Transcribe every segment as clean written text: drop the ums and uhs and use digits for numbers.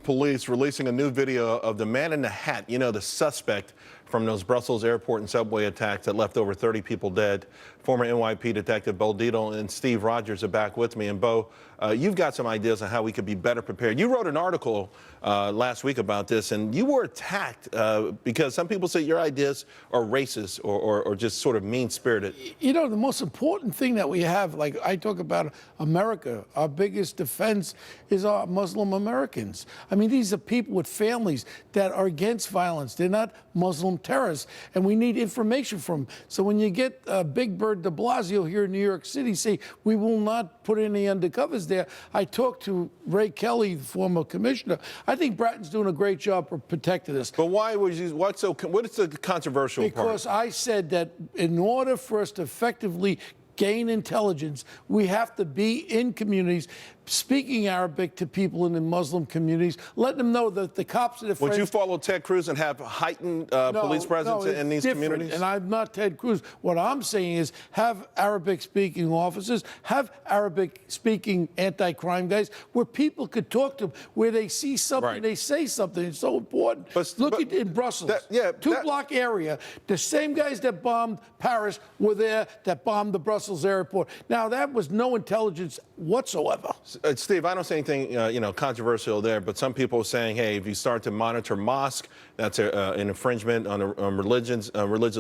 police releasing a new video of the man in the hat, you know, the suspect from those Brussels airport and subway attacks that left over 30 people dead. Former NYP Detective Bo Dietl and Steve Rogers are back with me. And Bo, you've got some ideas on how we could be better prepared. You wrote an article last week about this, and you were attacked because some people say your ideas are racist or just sort of mean-spirited. You know, the most important thing that we have, like I talk about America, our biggest defense is our Muslim Americans. I mean, these are people with families that are against violence. They're not Muslim terrorists, and we need information from them. So when you get Big Bird de Blasio here in New York City say, we will not put any undercovers there, I talked to Ray Kelly, the former commissioner. I think Bratton's doing a great job of protecting us. But why would you, what is the controversial part? Because I said that in order for us to effectively gain intelligence, we have to be in communities speaking Arabic to people in the Muslim communities, letting them know that the cops are their friends. Would you follow Ted Cruz and have heightened police presence in these communities? And I'm not Ted Cruz. What I'm saying is have Arabic-speaking officers, have Arabic-speaking anti-crime guys, where people could talk to them, where they see something, they say something. It's so important. Look at in Brussels, two-block area, the same guys that bombed Paris were there that bombed the Brussels airport. Now, that was no intelligence whatsoever. Steve, I don't say anything, you know, controversial there, but some people are saying, hey, if you start to monitor mosque, that's an infringement on religious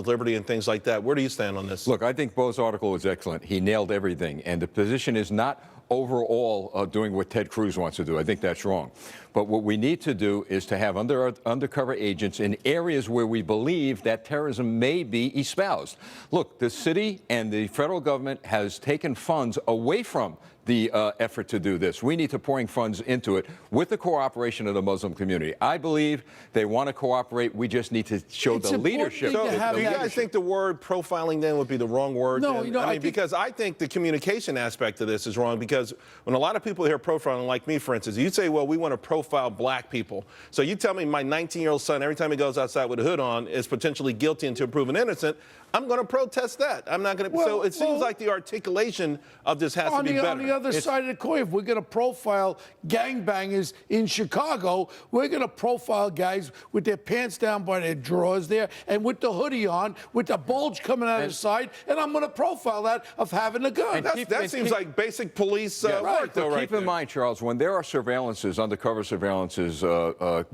liberty and things like that. Where do you stand on this? Look, I think Bo's article was excellent. He nailed everything, and the position is not overall doing what Ted Cruz wants to do. I think that's wrong. But what we need to do is to have undercover agents in areas where we believe that terrorism may be espoused. Look, the city and the federal government has taken funds away from the effort to do this. We need to pouring funds into it with the cooperation of the Muslim community. I believe they want to cooperate. We just need to show the leadership. So, do you guys think the word profiling then would be the wrong word? No, you know, I mean, because I think the communication aspect of this is wrong, because when a lot of people hear profiling, like me, for instance, you say, well, we want to profile black people. So you tell me my 19-year-old son, every time he goes outside with a hood on, is potentially guilty until proven innocent. I'm going to protest that. I'm not going to. So it seems like the articulation of this has to be better. On the other side of the coin, if we're going to profile gangbangers in Chicago, we're going to profile guys with their pants down by their drawers there and with the hoodie on, with the bulge coming out of the side, and I'm going to profile that of having a gun. That seems like basic police work, though, right? Keep in mind, Charles, when there are surveillances, undercover surveillances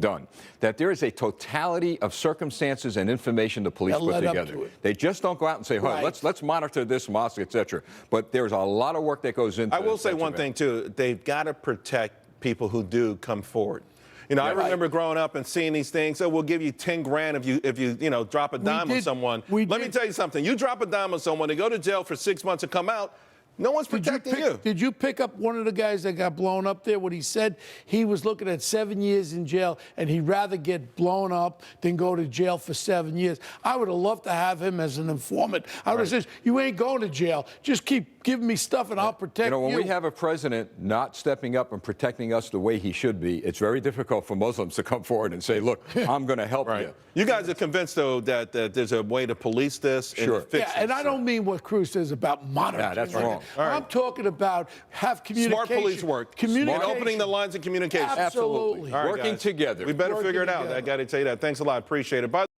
done, that there is a totality of circumstances and information the police put together. They just don't go out and say, hey, let's monitor this mosque, etc. But there's a lot of work that goes into it. I will say one thing, too. They've got to protect people who do come forward. You know, I remember growing up and seeing these things. So we'll give you 10 grand if you drop a dime on someone. Let me tell you something. You drop a dime on someone, they go to jail for 6 months and come out. No one's protecting you. Did you pick up one of the guys that got blown up there? What he said, he was looking at 7 years in jail, and he'd rather get blown up than go to jail for 7 years. I would have loved to have him as an informant. I would have said, you ain't going to jail. Just keep giving me stuff, and I'll protect you. You know, when we have a president not stepping up and protecting us the way he should be, it's very difficult for Muslims to come forward and say, look, I'm going to help you. You guys are convinced, though, that there's a way to police this and fix it. And I don't mean what Cruz says about monitoring. Yeah, that's wrong. I'm talking about have communication. Smart police work. Smart opening the lines of communication. Absolutely. All right, working together. We better figure it out. I got to tell you that. Thanks a lot. Appreciate it.